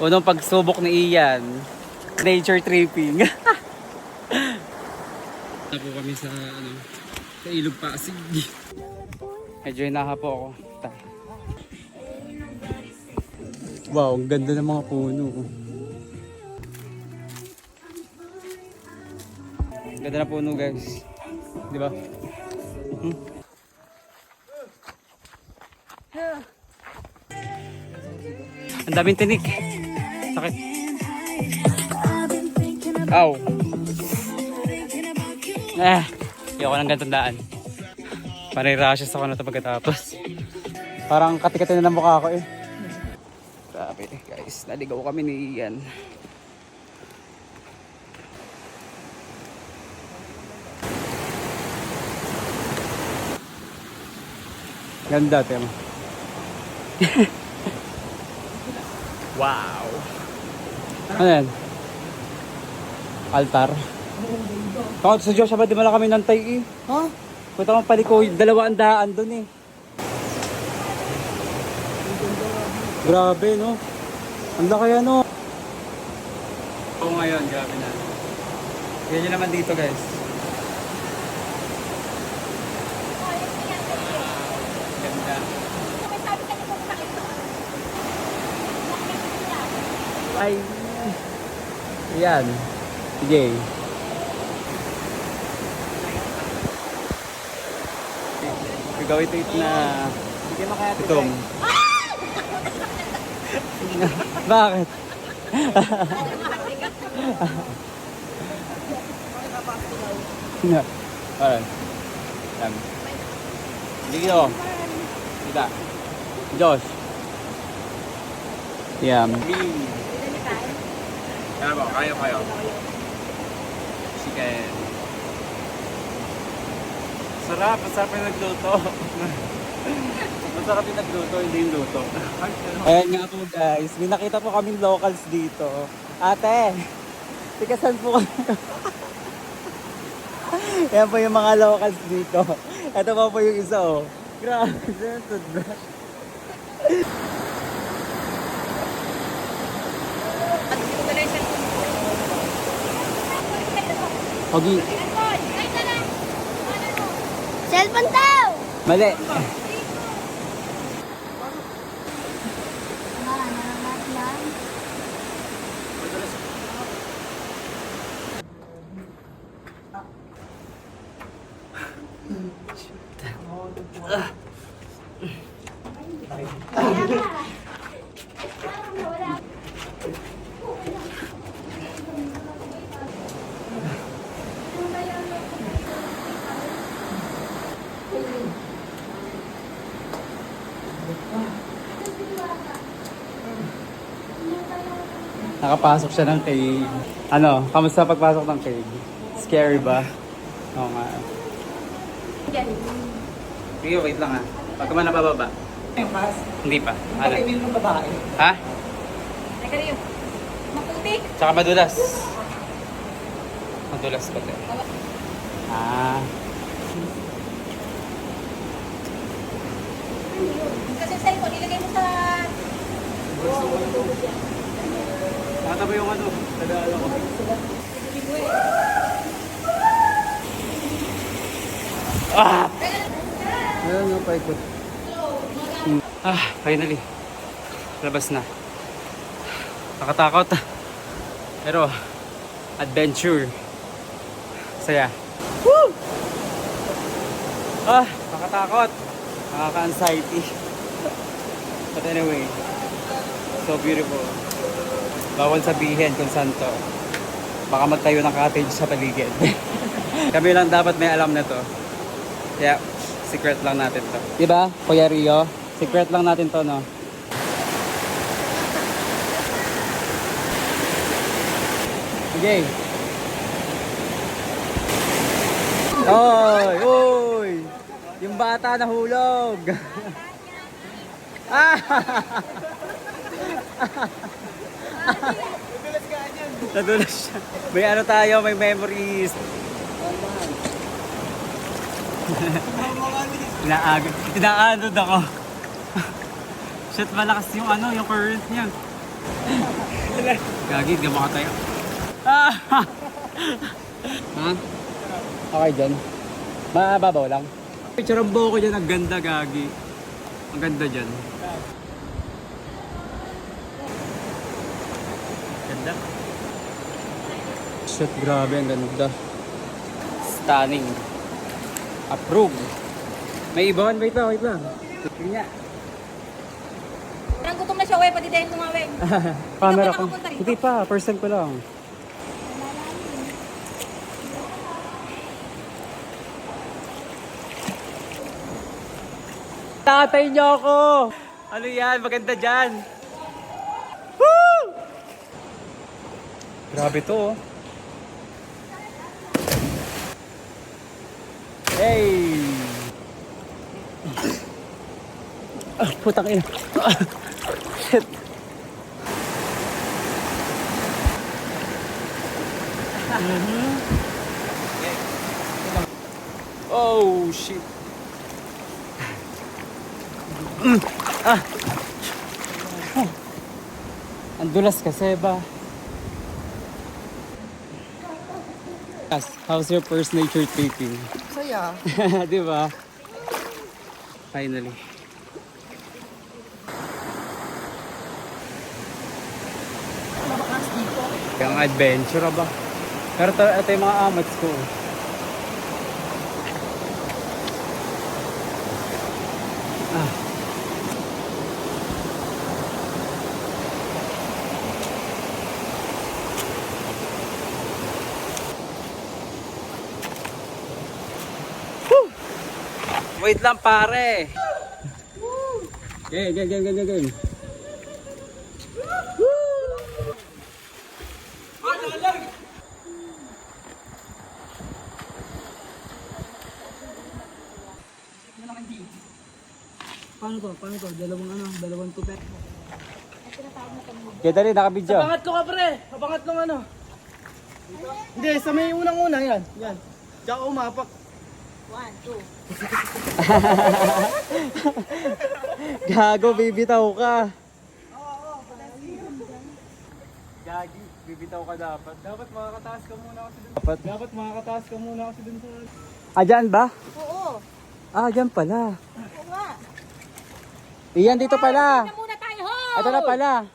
Unang pagsubok ni Ian. Nature tripping. Tapo kami sa sa Ilog Pasig. Medyo hinaha po ako. Wow, ang ganda ng mga puno. Ganda na puno guys. Di ba? Ang daming tinik. Sakit. Ow. Ayoko ng ganitong daan. Parang rashes ako na ito pagkatapos. Parang katikati na ng mukha ko eh. Grabe guys, naligaw kami ni Ian. Ganda tema. Wow. Ano yan? Altar. Takot sa Diyos, di mala kami nantay eh. Ha? Punta kang paliko, 200 doon eh. Grabe no. Ang laki ano. Oo ngayon, grabe na. Ganyan naman dito guys. Ganda. Ay. Yan. Sige. Gawin ito na. Sige makayat ito. Bakit? Alright. Yan. Dito. Dito. Josh. Yan. Kaya ba? Kaya kayo. Sige. Sarap. Masarap yung nagluto. Masarap yung nagluto, hindi yung luto. Ayan nga po guys, may nakita po kaming locals dito. Ate, tikasan po kami. Ayan po yung mga locals dito. Ito pa po yung isa oh. Grabe, toothbrush. Pogi. Cellphone daw! Mali. Nakapasok siya ng cave. Ano, kamusta pagpasok ng cave? Scary ba? Oo nga. Sige, wait lang ha. Pag ka man nabababa. Hindi pa. Ano? Pag-ibig ng babae. Ha? Teka rin. Maputi. Tsaka madulas. Madulas ba ito? Ah. Kasi cellphone, ilagay mo sa... Nakata ba yung ano? Nag-aala ko. Ah! Ayan nga, paikot. Finally. Labas na. Nakatakot. Pero, adventure. Saya. Woo! Nakatakot. Nakaka-anxiety. But anyway, so beautiful. Bawal sabihin kung saan to. Baka magtayo ng cottage sa paligid. Kami lang dapat may alam na to. Kaya, secret lang natin to. Diba, Kuya Rio? Secret lang natin to, no? Sige. Oy! Oy! Yung bata nahulog! Nadulas siya. May ano tayo, may memories. Inaanod ako. Shit, malakas yung ano, yung current niya. Gagi, di makatayo. Ah! Ha? Okay dyan. Mababaw lang. Picture ang buho ko dyan. Ang ganda, Gagi. Ang ganda dyan. Ganda. Shit, grabe. Ang ganda. Stunning. Approve. May ibawan. Wait lang, wait lang. Tingnan niya. Parang gutom na siya, pati dahil tumawin. Camera Hindi ko. ka pa nakapunta rito? Hindi pa. First time ko lang. Tatay niyo ako! Ano yan? Maganda dyan! Woo! Grabe to oh. Hey! Ah, putang ina. Ah, shit. Oh, shit. Ah. Oh. Ang dulas kasi ba? How's your first nature taking? Saya. Di ba? Finally. Mabakas dito. Yung adventure ba? Pero ito yung mga amats ko. Ah. Woo! Wait lang pare. Game. Paano to? Dalawang tupet. Kaya dali, nakabidyo. Pangatlo ka pre! Pangatlong ano? Hindi, sa may unang-una yan. Yan. Diyan ka umapak. 1, 2. Gago, bibitaw ka. Gagi, bibitaw ka dapat. Dapat makakataas ka muna kasi dun. Dapat. Makakataas ka muna kasi dun sa... Ah, dyan ba? Oo. Ah, dyan pala. Oo nga. Iyan, dito pala. Tignan muna tayo, ho! Ito na pala.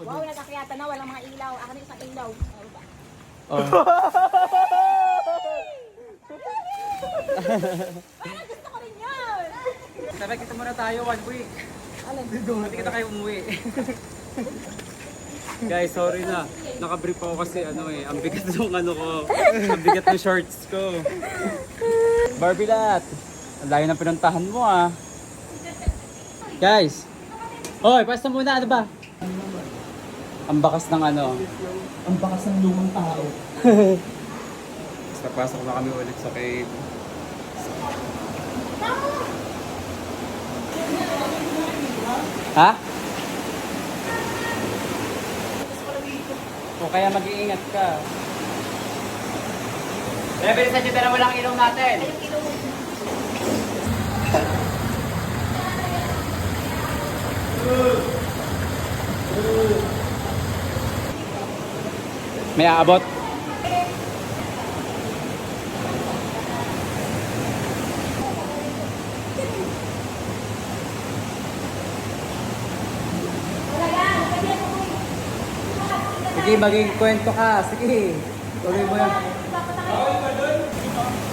Wow, nagkakiyata na. Walang mga ilaw. Ako na isang ilaw. Ano ba? Oh. Parang gusto ko rin yun! Sabay kita muna tayo 1 week. Hindi kita kayo umuwi. Guys, sorry na. Nakabrief ako kasi ang bigat ng ang bigat ng shorts ko. Barbilat. Ang layo ng pinuntahan mo ah. Guys. Hoy, pasta muna, ano ba? Ang bakas ng Ang bakas ng lumang tao. Basta pasok na kami ulit sa cave. Ha? O kaya mag-iingat ka. Level sa dito na walang ilong natin. May aabot. Sige, maging kwento ka. Sige. Tuloy mo yan.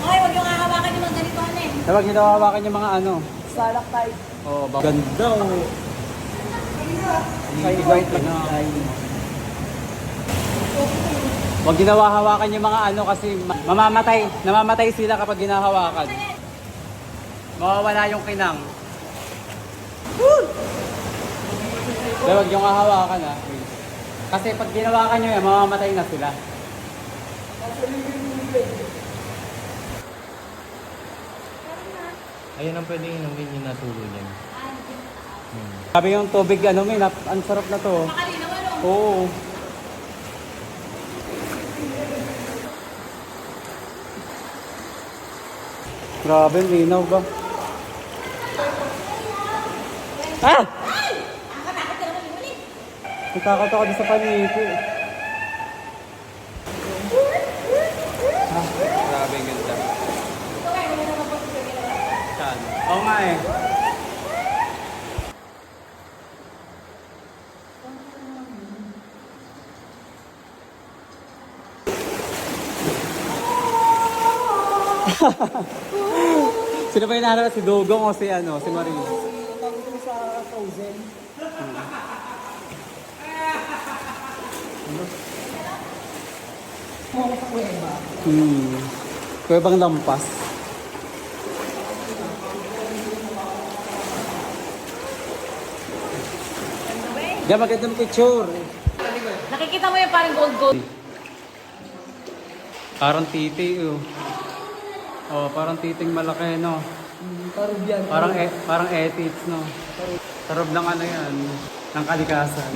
Okay, huwag yung hahawakan yung mga ganito ano eh. Huwag niyo daw hawakan yung mga Stalactite. Oh, ganda oh. Ay, white na. Huwag ginawa-hawakan yung mga kasi mamamatay. Namamatay sila kapag ginahawakan. Mawawala yung kinang. Huwag yung hahawakan ha. Kasi pag ginawakan nyo yan, mamamatay na sila. Ayun ang pwede inumin yung natulo niyan. Sabi yung tubig, ang sarap na to. Makalinaw ano? Oo. Grabe, linaw ba? Ah! Nakakatakot ka naman yung ulit. Natakot ako doon sa paniki. Grabe yung ganda. Saan? Oo nga eh. Sino ba yung nahanap? Si Dugong o si ano? Si Marie? Tawag sa Frozen. Kuwebang lampas. Diyan magandang picture. Nakikita mo yung parang gold. Parang titi oh. Oh, parang titing malaki no. Tarog yan. Parang ethics no. Tarob ng ano yan, ng kalikasan.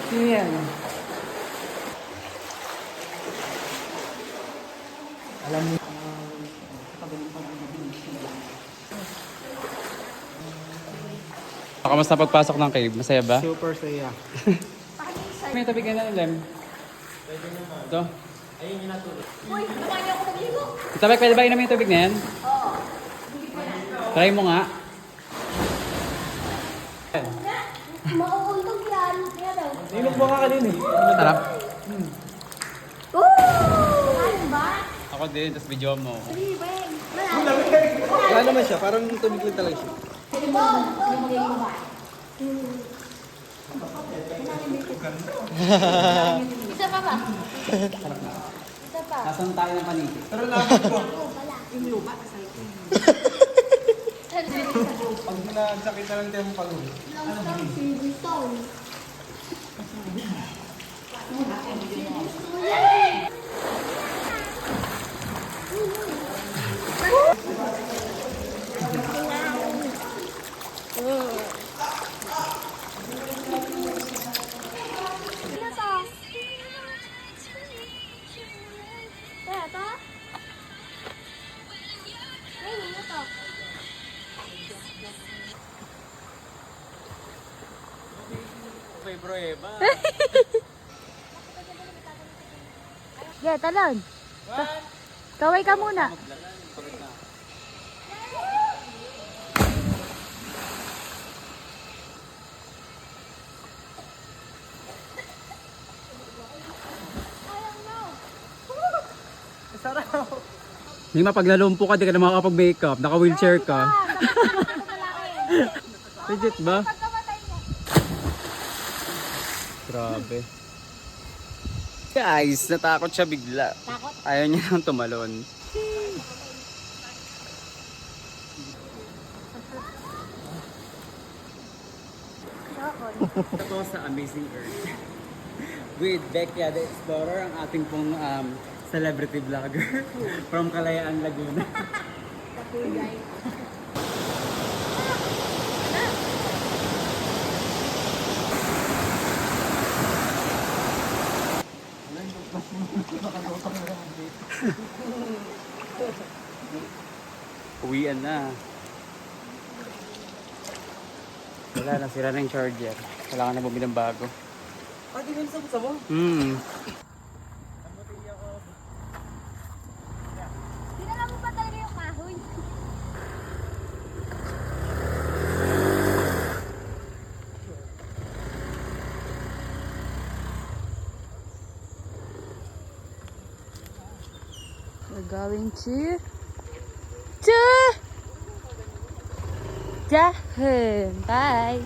Sino yan? Alam mo. Kamusta pagpasok ng cave? Masaya ba? Super saya. May tabi ka na Lem. Ito. Uy, naman niyo ako magligo. Itabay, pwede ba inom yung tubig na yan? Oo. Try mo nga. Mauuntog yan. Kaya daw. Inom mo nga kanina eh. Sarap. Ano ba? Ako din, tapos video mo. Sige, bang. Wala naman siya, parang tubig lang talaga siya. Isa pa ba? Isa pa. Nasaan tayo ng paniki? Pero namin ko. Pag nagsakit na lang tayo mong pagod. Okay bro eh, ba? Yeah, talon. Kaway ka muna. Sarap. Hindi mapaglalumpo ka, di ka na makakapag-makeup. Naka-wheelchair ka. Legit ba? Grabe. Guys, natakot siya bigla. Takot? Ayaw niya nang tumalon. Ito sa Amazing Earth. With Becca the Explorer, ang ating pong celebrity vlogger from Kalayaan, Laguna. Uwian na. Wala na, sira na yung charger. Kailangan na bumili ng bago. Pati mo sa mo? Dinala mo ba talaga yung kahoy? We're going to Dahon. Bye.